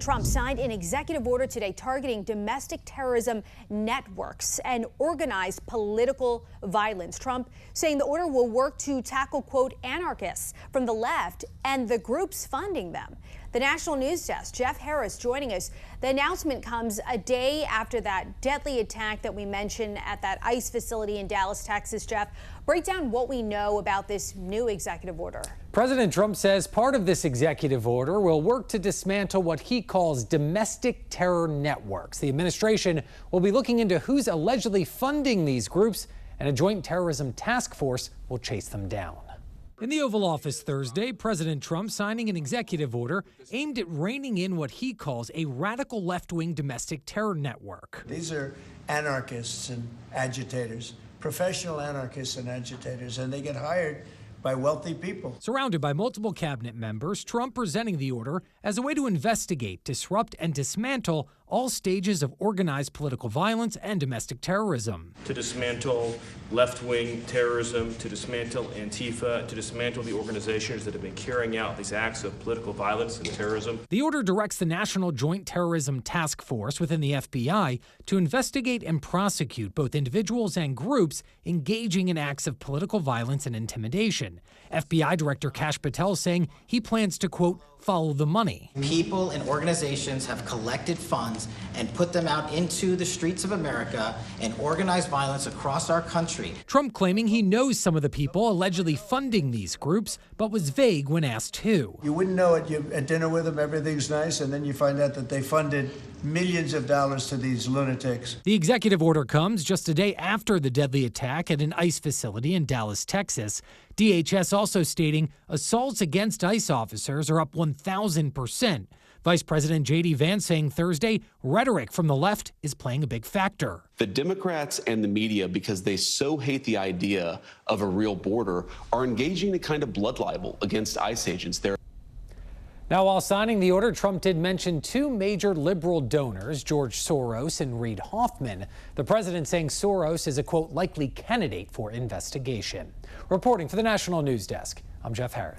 Trump signed an executive order today targeting domestic terrorism networks and organized political violence. Trump saying the order will work to tackle, quote, anarchists from the left and the groups funding them. The National News Desk, Jeff Harris joining us. The announcement comes a day after that deadly attack that we mentioned at that ICE facility in Dallas, Texas. Jeff, break down what we know about this new executive order. President Trump says part of this executive order will work to dismantle what he calls domestic terror networks. The administration will be looking into who's allegedly funding these groups, and a joint terrorism task force will chase them down. In the Oval Office Thursday, President Trump signing an executive order aimed at reining in what he calls a radical left-wing domestic terror network. These are anarchists and agitators, professional anarchists and agitators, and they get hired by wealthy people. Surrounded by multiple cabinet members, Trump presenting the order as a way to investigate, disrupt, and dismantle all stages of organized political violence and domestic terrorism. To dismantle left-wing terrorism, to dismantle Antifa, to dismantle the organizations that have been carrying out these acts of political violence and terrorism. The order directs the National Joint Terrorism Task Force within the FBI to investigate and prosecute both individuals and groups engaging in acts of political violence and intimidation. FBI Director Kash Patel saying he plans to, quote, follow the money. People and organizations have collected funds and put them out into the streets of America and organized violence across our country. Trump claiming he knows some of the people allegedly funding these groups, but was vague when asked who. You wouldn't know it. You're at dinner with them, everything's nice, and then you find out that they funded millions of dollars to these lunatics. The executive order comes just a day after the deadly attack at an ICE facility in Dallas, Texas. DHS also stating assaults against ICE officers are up 1,000%. Vice President J.D. Vance saying Thursday rhetoric from the left is playing a big factor. The Democrats and the media, because they so hate the idea of a real border, are engaging in a kind of blood libel against ICE agents. Now, while signing the order, Trump did mention two major liberal donors, George Soros and Reid Hoffman. The president saying Soros is a, quote, likely candidate for investigation. Reporting for the National News Desk, I'm Jeff Harris.